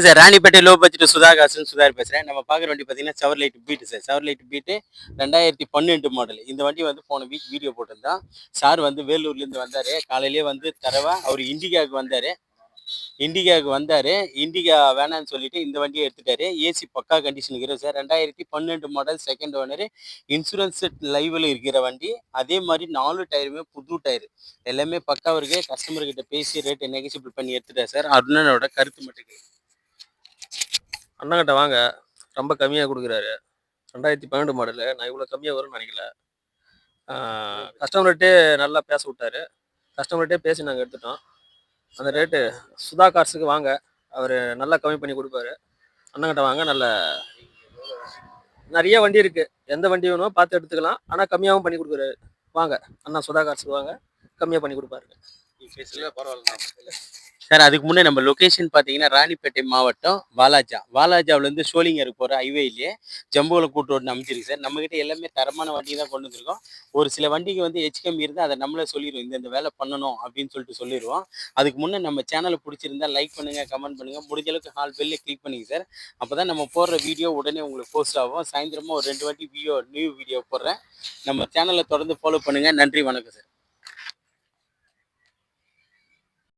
Sir Ranipet low budget Sudhakar பேசுகிறேன். நம்ம பார்க்குற வண்டி பார்த்தீங்கன்னா Chevrolet beat sir. Chevrolet beat 2012 model. இந்த வண்டி வந்து போன வீக் வீடியோ போட்டிருந்தான். சார் வந்து வேலூர்லேருந்து வந்தார். காலையிலேயே வந்து தரவா அவர் இண்டிகாவுக்கு வந்தார். இண்டிகா வேணான்னு சொல்லிட்டு இந்த வண்டியை எடுத்துட்டாரு. ஏசி பக்கா கண்டிஷனுக்கு இருக்குது sir. 2012 model, second owner, insurance லைவில் இருக்கிற வண்டி. அதே மாதிரி 4 டயருமே புது டயர், எல்லாமே பக்காவும் இருக்குது. கஸ்டமர்கிட்ட பேசி ரேட்டு நெகோசியபிள் பண்ணி எடுத்துட்டார் சார். அருணனோட கருத்து மட்டும் அண்ணங்கிட்ட வாங்க, ரொம்ப கம்மியாக கொடுக்குறாரு. 2012 மாடலு. நான் இவ்வளோ கம்மியாக வரும்னு நினைக்கல. கஸ்டமர்கிட்டே நல்லா பேச விட்டாரு. கஸ்டமர்கிட்டே பேசி நாங்கள் எடுத்துட்டோம். அந்த ரேட்டு சுதா கார்ஸுக்கு வாங்க, அவர் நல்லா கம்மி பண்ணி கொடுப்பாரு. அண்ணங்கிட்ட வாங்க, நல்ல நிறைய வண்டி இருக்குது. எந்த வண்டி வேணுமோ பார்த்து எடுத்துக்கலாம். ஆனால் கம்மியாகவும் பண்ணி கொடுக்குறாரு. வாங்க அண்ணா, சுதா கார்ஸுக்கு வாங்க, கம்மியாக பண்ணி கொடுப்பாரு. பரவாயில்ல சார். அதுக்கு முன்னே நம்ம லொக்கேஷன் பார்த்தீங்கன்னா ராணிப்பேட்டை மாவட்டம் வாலாஜாவிலேருந்து சோளிங்கருக்கு போகிற ஹைவேலேயே ஜம்புவில் கூட்டு ரோடு அமைச்சிருக்கு சார். நம்மகிட்ட எல்லாமே தரமான வண்டி தான் கொண்டு வந்திருக்கோம். ஒரு சில வண்டிக்கு வந்து கம்மி இருந்தால் அதை நம்மளே சொல்லிடுவோம், இந்த வேலை பண்ணணும் அப்படின்னு சொல்லிட்டு சொல்லிடுவோம். அதுக்கு முன்னே நம்ம சேனலை பிடிச்சிருந்தா லைக் பண்ணுங்கள், கமெண்ட் பண்ணுங்கள், முடிஞ்ச அளவுக்கு ஹால் பெல்ல கிளிக் பண்ணிங்க சார். அப்போ தான் நம்ம போடுற வீடியோ உடனே உங்களுக்கு போஸ்ட் ஆகும். சாயந்தரமாக ஒரு 2 வாட்டி நியூ வீடியோ போடுறேன். நம்ம சேனலை தொடர்ந்து ஃபாலோ பண்ணுங்கள். நன்றி, வணக்கம் சார்.